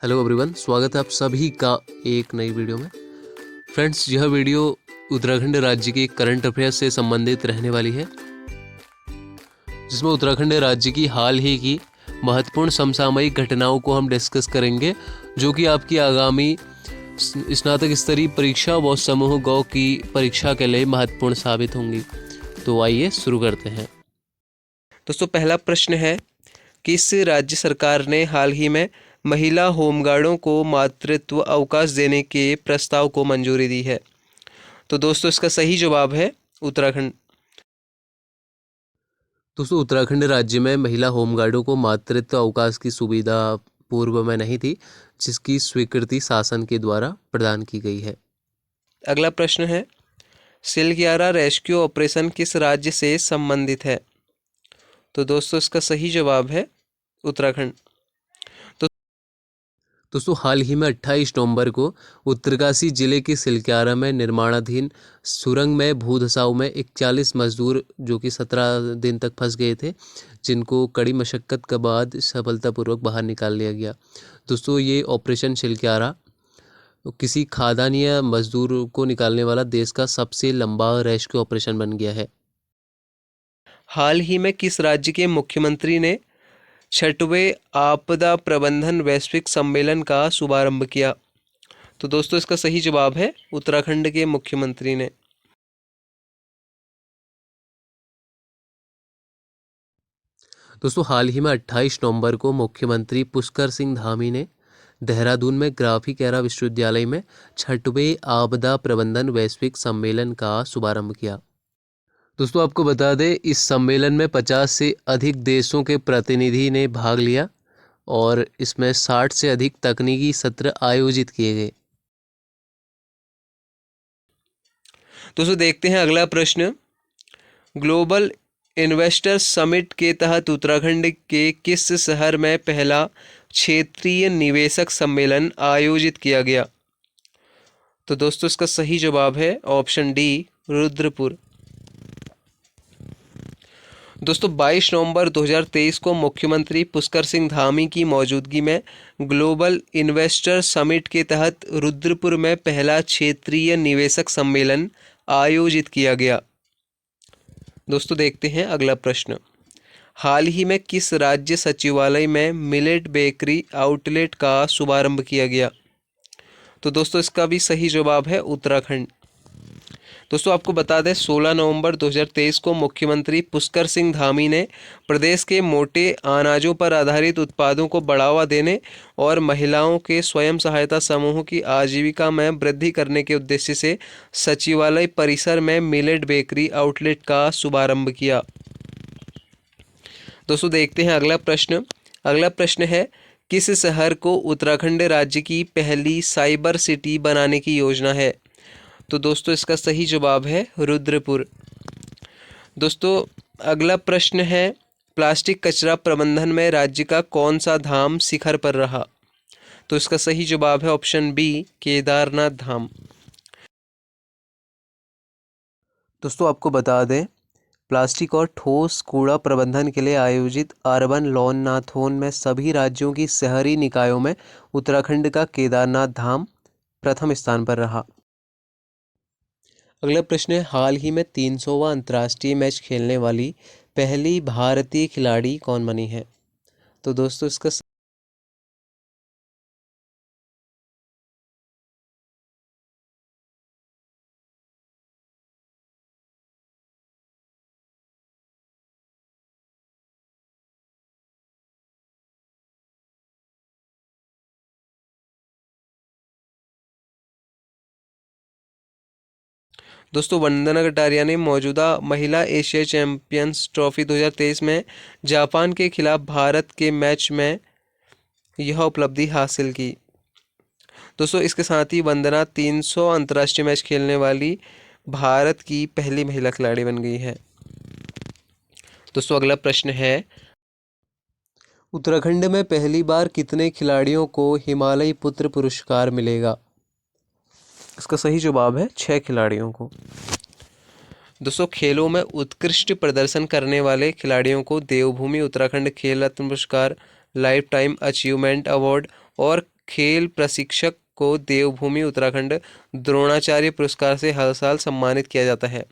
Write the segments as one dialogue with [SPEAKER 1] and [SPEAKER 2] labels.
[SPEAKER 1] Hello everyone, स्वागत है आप सभी का एक नई वीडियो में। फ्रेंड्स, यह वीडियो उत्तराखंड राज्य के करंट अफेयर्स से संबंधित रहने वाली है, जिसमें उत्तराखंड राज्य की हाल ही की महत्वपूर्ण समसामयिक घटनाओं को हम डिस्कस करेंगे, जो कि आपकी आगामी स्नातक स्तरीय परीक्षा व समूह गौ की परीक्षा के लिए महत्वपूर्ण साबित होंगी। तो आइए शुरू करते हैं।
[SPEAKER 2] दोस्तों, पहला प्रश्न है, किस राज्य सरकार ने हाल ही में महिला होमगार्डों को मातृत्व अवकाश देने के प्रस्ताव को मंजूरी दी है? तो दोस्तों, इसका सही जवाब है उत्तराखंड।
[SPEAKER 1] दोस्तों, उत्तराखंड राज्य में महिला होमगार्डों को मातृत्व अवकाश की सुविधा पूर्व में नहीं थी, जिसकी स्वीकृति शासन के द्वारा प्रदान की गई है।
[SPEAKER 2] अगला प्रश्न है, सिलग्यारा रेस्क्यू ऑपरेशन किस राज्य से संबंधित है? तो दोस्तों, इसका सही जवाब है उत्तराखंड।
[SPEAKER 1] दोस्तों, हाल ही में 28 नवंबर को उत्तरकाशी जिले के सिलक्यारा में निर्माणाधीन सुरंग में भूधसाव में 41 मजदूर जो कि 17 दिन तक फंस गए थे, जिनको कड़ी मशक्कत के बाद सफलतापूर्वक बाहर निकाल लिया गया। दोस्तों, ये ऑपरेशन सिलक्यारा किसी खादानिया मजदूर को निकालने वाला देश का सबसे लंबा रेस्क्यू ऑपरेशन बन गया है।
[SPEAKER 2] हाल ही में किस राज्य के मुख्यमंत्री ने 6वें आपदा प्रबंधन वैश्विक सम्मेलन का शुभारंभ किया? तो दोस्तों, इसका सही जवाब है उत्तराखंड के मुख्यमंत्री ने।
[SPEAKER 1] दोस्तों, हाल ही में 28 नवंबर को मुख्यमंत्री पुष्कर सिंह धामी ने देहरादून में ग्राफिक एरा विश्वविद्यालय में 6वें आपदा प्रबंधन वैश्विक सम्मेलन का शुभारंभ किया। दोस्तों, आपको बता दें, इस सम्मेलन में 50 से अधिक देशों के प्रतिनिधि ने भाग लिया और इसमें 60 से अधिक तकनीकी सत्र आयोजित किए गए।
[SPEAKER 2] दोस्तों, देखते हैं अगला प्रश्न। ग्लोबल इन्वेस्टर समिट के तहत उत्तराखंड के किस शहर में पहला क्षेत्रीय निवेशक सम्मेलन आयोजित किया गया? तो दोस्तों, इसका सही जवाब है ऑप्शन डी, रुद्रपुर। दोस्तों, 22 नवंबर 2023 को मुख्यमंत्री पुष्कर सिंह धामी की मौजूदगी में ग्लोबल इन्वेस्टर समिट के तहत रुद्रपुर में पहला क्षेत्रीय निवेशक सम्मेलन आयोजित किया गया। दोस्तों, देखते हैं अगला प्रश्न। हाल ही में किस राज्य सचिवालय में मिलेट बेकरी आउटलेट का शुभारंभ किया गया? तो दोस्तों, इसका भी सही जवाब है उत्तराखंड। दोस्तों, आपको बता दें, 16 नवंबर 2023 को मुख्यमंत्री पुष्कर सिंह धामी ने प्रदेश के मोटे अनाजों पर आधारित उत्पादों को बढ़ावा देने और महिलाओं के स्वयं सहायता समूहों की आजीविका में वृद्धि करने के उद्देश्य से सचिवालय परिसर में मिलेट बेकरी आउटलेट का शुभारंभ किया। दोस्तों, देखते हैं अगला प्रश्न। अगला प्रश्न है, किस शहर को उत्तराखंड राज्य की पहली साइबर सिटी बनाने की योजना है? तो दोस्तों, इसका सही जवाब है रुद्रपुर। दोस्तों, अगला प्रश्न है, प्लास्टिक कचरा प्रबंधन में राज्य का कौन सा धाम शिखर पर रहा? तो इसका सही जवाब है ऑप्शन बी, केदारनाथ धाम।
[SPEAKER 1] दोस्तों, आपको बता दें, प्लास्टिक और ठोस कूड़ा प्रबंधन के लिए आयोजित अर्बन लॉन्नाथोन में सभी राज्यों की शहरी निकायों में उत्तराखंड का केदारनाथ धाम प्रथम स्थान पर रहा। अगला प्रश्न है, हाल ही में 300वां अंतर्राष्ट्रीय मैच खेलने वाली पहली भारतीय खिलाड़ी कौन बनी है? तो दोस्तों, इसका
[SPEAKER 2] दोस्तों, वंदना कटारिया ने मौजूदा महिला एशिया चैंपियंस ट्रॉफी 2023 में जापान के खिलाफ भारत के मैच में यह उपलब्धि हासिल की। दोस्तों, इसके साथ ही वंदना 300 अंतर्राष्ट्रीय मैच खेलने वाली भारत की पहली महिला खिलाड़ी बन गई है। दोस्तों, अगला प्रश्न है,
[SPEAKER 1] उत्तराखंड में पहली बार कितने खिलाड़ियों को हिमालय पुत्र पुरस्कार मिलेगा? इसका सही जवाब है 6 खिलाड़ियों को।
[SPEAKER 2] दोस्तों, खेलों में उत्कृष्ट प्रदर्शन करने वाले खिलाड़ियों को देवभूमि उत्तराखंड खेल रत्न पुरस्कार, लाइफ टाइम अचीवमेंट अवार्ड और खेल प्रशिक्षक को देवभूमि उत्तराखंड द्रोणाचार्य पुरस्कार से हर साल सम्मानित किया जाता है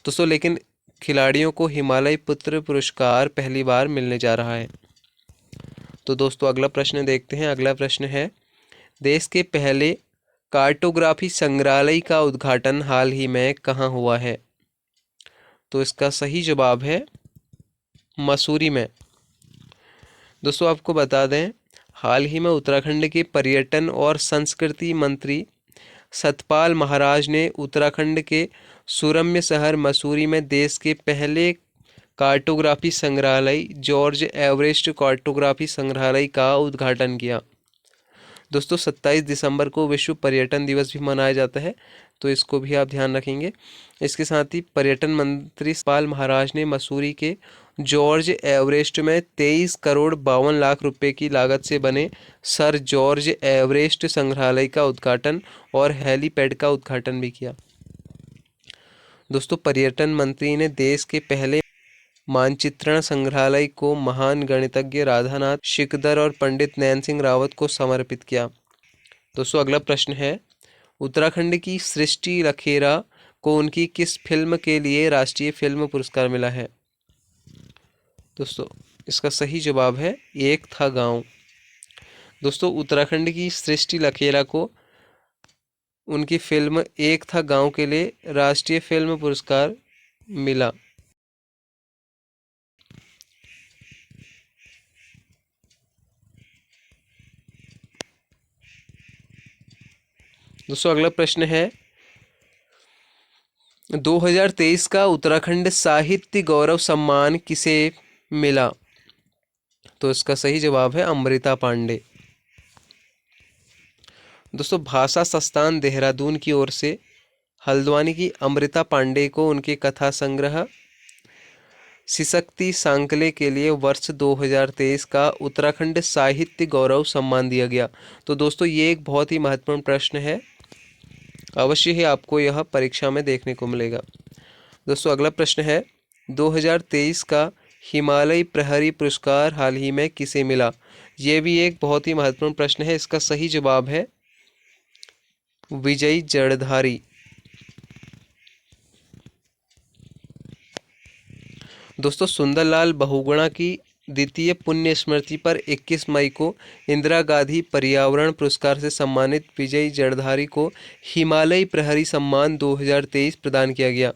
[SPEAKER 2] दोस्तों, लेकिन खिलाड़ियों को हिमालय पुत्र पुरस्कार पहली बार मिलने जा रहा है। तो दोस्तों अगला प्रश्न देखते हैं। अगला प्रश्न है, देश के पहले कार्टोग्राफी संग्रहालय का उद्घाटन हाल ही में कहाँ हुआ है? तो इसका सही जवाब है मसूरी में। दोस्तों आपको बता दें, हाल ही में उत्तराखंड के पर्यटन और संस्कृति मंत्री सतपाल महाराज ने उत्तराखंड के सुरम्य शहर मसूरी में देश के पहले कार्टोग्राफी संग्रहालय जॉर्ज एवरेस्ट कार्टोग्राफी संग्रहालय का उद्घाटन किया। दोस्तों 27 दिसंबर को विश्व पर्यटन दिवस भी मनाया जाता है, तो इसको भी आप ध्यान रखेंगे। इसके साथ ही पर्यटन मंत्री सतपाल महाराज ने मसूरी के जॉर्ज एवरेस्ट में 23 करोड़ 52 लाख रुपए की लागत से बने सर जॉर्ज एवरेस्ट संग्रहालय का उद्घाटन और हेलीपैड का उद्घाटन भी किया। दोस्तों पर्यटन मंत्री ने देश के पहले मानचित्रण संग्रहालय को महान गणितज्ञ राधानाथ शिकदर और पंडित नैन सिंह रावत को समर्पित किया। दोस्तों अगला प्रश्न है, उत्तराखंड की सृष्टि लखेरा को उनकी किस फिल्म के लिए राष्ट्रीय फिल्म पुरस्कार मिला है? दोस्तों इसका सही जवाब है एक था गांव। दोस्तों उत्तराखंड की सृष्टि लखेरा को उनकी फिल्म एक था गांव के लिए राष्ट्रीय फिल्म पुरस्कार मिला। दोस्तों अगला प्रश्न है, 2023 का उत्तराखंड साहित्य गौरव सम्मान किसे मिला? तो इसका सही जवाब है अमृता पांडे। दोस्तों भाषा संस्थान देहरादून की ओर से हल्द्वानी की अमृता पांडे को उनके कथा संग्रह सिसक्ति सांकले के लिए वर्ष 2023 का उत्तराखंड साहित्य गौरव सम्मान दिया गया। तो दोस्तों ये एक बहुत ही महत्वपूर्ण प्रश्न है, अवश्य ही आपको यह परीक्षा में देखने को मिलेगा। दोस्तों अगला प्रश्न है, 2023 का हिमालय प्रहरी पुरस्कार हाल ही में किसे मिला? यह भी एक बहुत ही महत्वपूर्ण प्रश्न है। इसका सही जवाब है विजय जड़धारी। दोस्तों सुंदरलाल बहुगुणा की द्वितीय पुण्य स्मृति पर 21 मई को इंदिरा गांधी पर्यावरण पुरस्कार से सम्मानित विजय जड़धारी को हिमालय प्रहरी सम्मान 2023 प्रदान किया गया।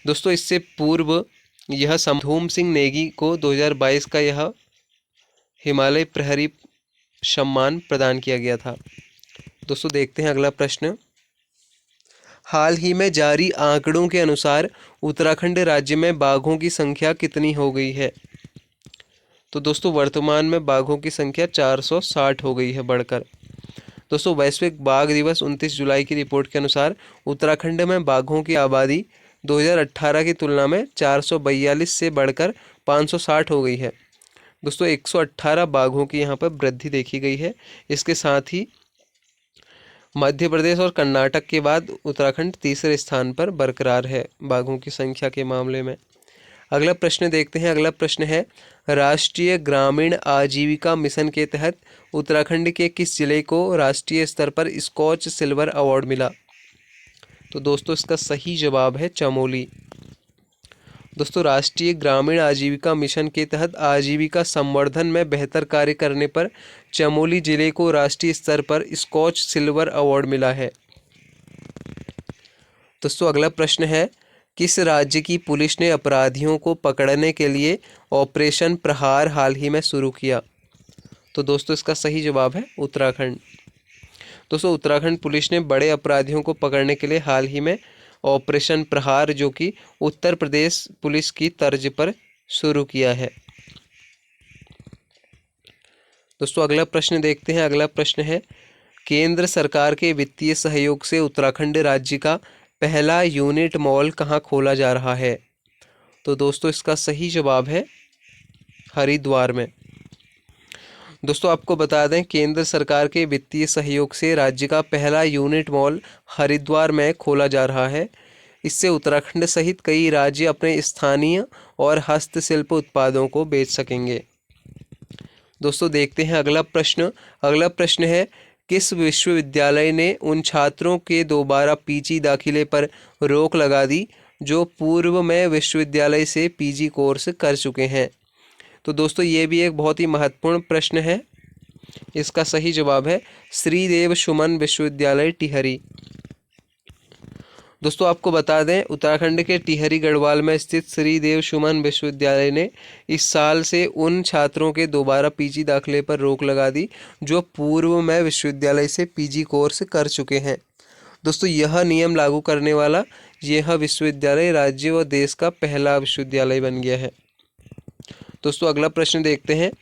[SPEAKER 2] दोस्तों इससे पूर्व यह धूम सिंह नेगी को 2022 का यह हिमालय प्रहरी सम्मान प्रदान किया गया था। दोस्तों देखते हैं अगला प्रश्न, हाल ही में जारी आंकड़ों के अनुसार उत्तराखंड राज्य में बाघों की संख्या कितनी हो गई है? तो दोस्तों वर्तमान में बाघों की संख्या 460 हो गई है बढ़कर। दोस्तों वैश्विक बाघ दिवस 29 जुलाई की रिपोर्ट के अनुसार उत्तराखंड में बाघों की आबादी 2018 की तुलना में 442 से बढ़कर 560 हो गई है। दोस्तों 118 बाघों की यहाँ पर वृद्धि देखी गई है। इसके साथ ही मध्य प्रदेश और कर्नाटक के बाद उत्तराखंड तीसरे स्थान पर बरकरार है बाघों की संख्या के मामले में। अगला प्रश्न देखते हैं। अगला प्रश्न है, राष्ट्रीय ग्रामीण आजीविका मिशन के तहत उत्तराखंड के किस जिले को राष्ट्रीय स्तर पर स्कॉच सिल्वर अवार्ड मिला? तो दोस्तों इसका सही जवाब है चमोली। दोस्तों राष्ट्रीय ग्रामीण आजीविका मिशन के तहत आजीविका संवर्धन में बेहतर कार्य करने पर चमोली जिले को राष्ट्रीय स्तर पर स्कॉच सिल्वर अवार्ड मिला है। दोस्तों अगला प्रश्न है, किस राज्य की पुलिस ने अपराधियों को पकड़ने के लिए ऑपरेशन प्रहार हाल ही में शुरू किया? तो दोस्तों इसका सही जवाब है उत्तराखंड। दोस्तों उत्तराखंड पुलिस ने बड़े अपराधियों को पकड़ने के लिए हाल ही में ऑपरेशन प्रहार, जो कि उत्तर प्रदेश पुलिस की तर्ज पर शुरू किया है। दोस्तों अगला प्रश्न देखते हैं। अगला प्रश्न है, केंद्र सरकार के वित्तीय सहयोग से उत्तराखंड राज्य का पहला यूनिट मॉल कहाँ खोला जा रहा है? तो दोस्तों इसका सही जवाब है हरिद्वार में। दोस्तों आपको बता दें, केंद्र सरकार के वित्तीय सहयोग से राज्य का पहला यूनिट मॉल हरिद्वार में खोला जा रहा है। इससे उत्तराखंड सहित कई राज्य अपने स्थानीय और हस्तशिल्प उत्पादों को बेच सकेंगे। दोस्तों देखते हैं अगला प्रश्न। अगला प्रश्न है, किस विश्वविद्यालय ने उन छात्रों के दोबारा पीजी दाखिले पर रोक लगा दी जो पूर्व में विश्वविद्यालय से पीजी कोर्स कर चुके हैं? तो दोस्तों ये भी एक बहुत ही महत्वपूर्ण प्रश्न है। इसका सही जवाब है श्रीदेव सुमन विश्वविद्यालय टिहरी। दोस्तों आपको बता दें, उत्तराखंड के टिहरी गढ़वाल में स्थित श्रीदेव सुमन विश्वविद्यालय ने इस साल से उन छात्रों के दोबारा पीजी दाखिले पर रोक लगा दी जो पूर्व में विश्वविद्यालय से पीजी कोर्स कर चुके हैं। दोस्तों यह नियम लागू करने वाला यह विश्वविद्यालय राज्य व देश का पहला विश्वविद्यालय बन गया है। दोस्तों अगला प्रश्न देखते हैं,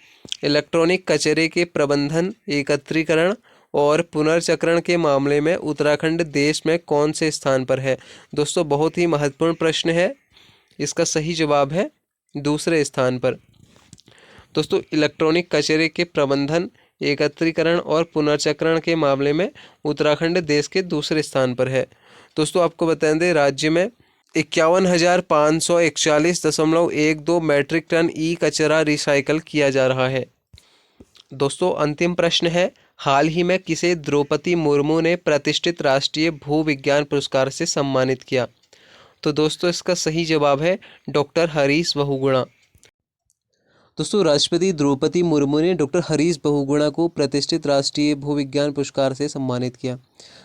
[SPEAKER 2] इलेक्ट्रॉनिक कचरे के प्रबंधन, एकत्रीकरण और पुनर्चक्रण के मामले में उत्तराखंड देश में कौन से स्थान पर है? दोस्तों बहुत ही महत्वपूर्ण प्रश्न है। इसका सही जवाब है दूसरे स्थान पर। दोस्तों इलेक्ट्रॉनिक कचरे के प्रबंधन, एकत्रीकरण और पुनर्चक्रण के मामले में उत्तराखंड देश के दूसरे स्थान पर है। दोस्तों आपको बता दें, राज्य में 51,541.12 मैट्रिक टन ई कचरा रिसाइकल किया जा रहा है। दोस्तों अंतिम प्रश्न है, हाल ही में किसे द्रौपदी मुर्मू ने प्रतिष्ठित राष्ट्रीय भूविज्ञान पुरस्कार से सम्मानित किया? तो दोस्तों इसका सही जवाब है डॉक्टर हरीश बहुगुणा। दोस्तों राष्ट्रपति द्रौपदी मुर्मू ने डॉक्टर हरीश बहुगुणा को प्रतिष्ठित राष्ट्रीय भूविज्ञान पुरस्कार से सम्मानित किया।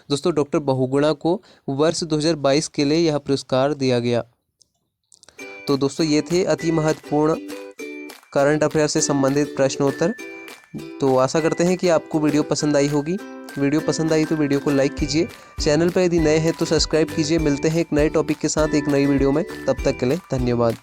[SPEAKER 2] दोस्तों डॉक्टर बहुगुणा को वर्ष 2022 के लिए यह पुरस्कार दिया गया। तो दोस्तों ये थे अति महत्वपूर्ण करंट अफेयर से संबंधित प्रश्नोत्तर। तो आशा करते हैं कि आपको वीडियो पसंद आई होगी। वीडियो पसंद आई तो वीडियो को लाइक कीजिए, चैनल पर यदि नए हैं तो सब्सक्राइब कीजिए। मिलते हैं एक नए टॉपिक के साथ एक नई वीडियो में, तब तक के लिए धन्यवाद।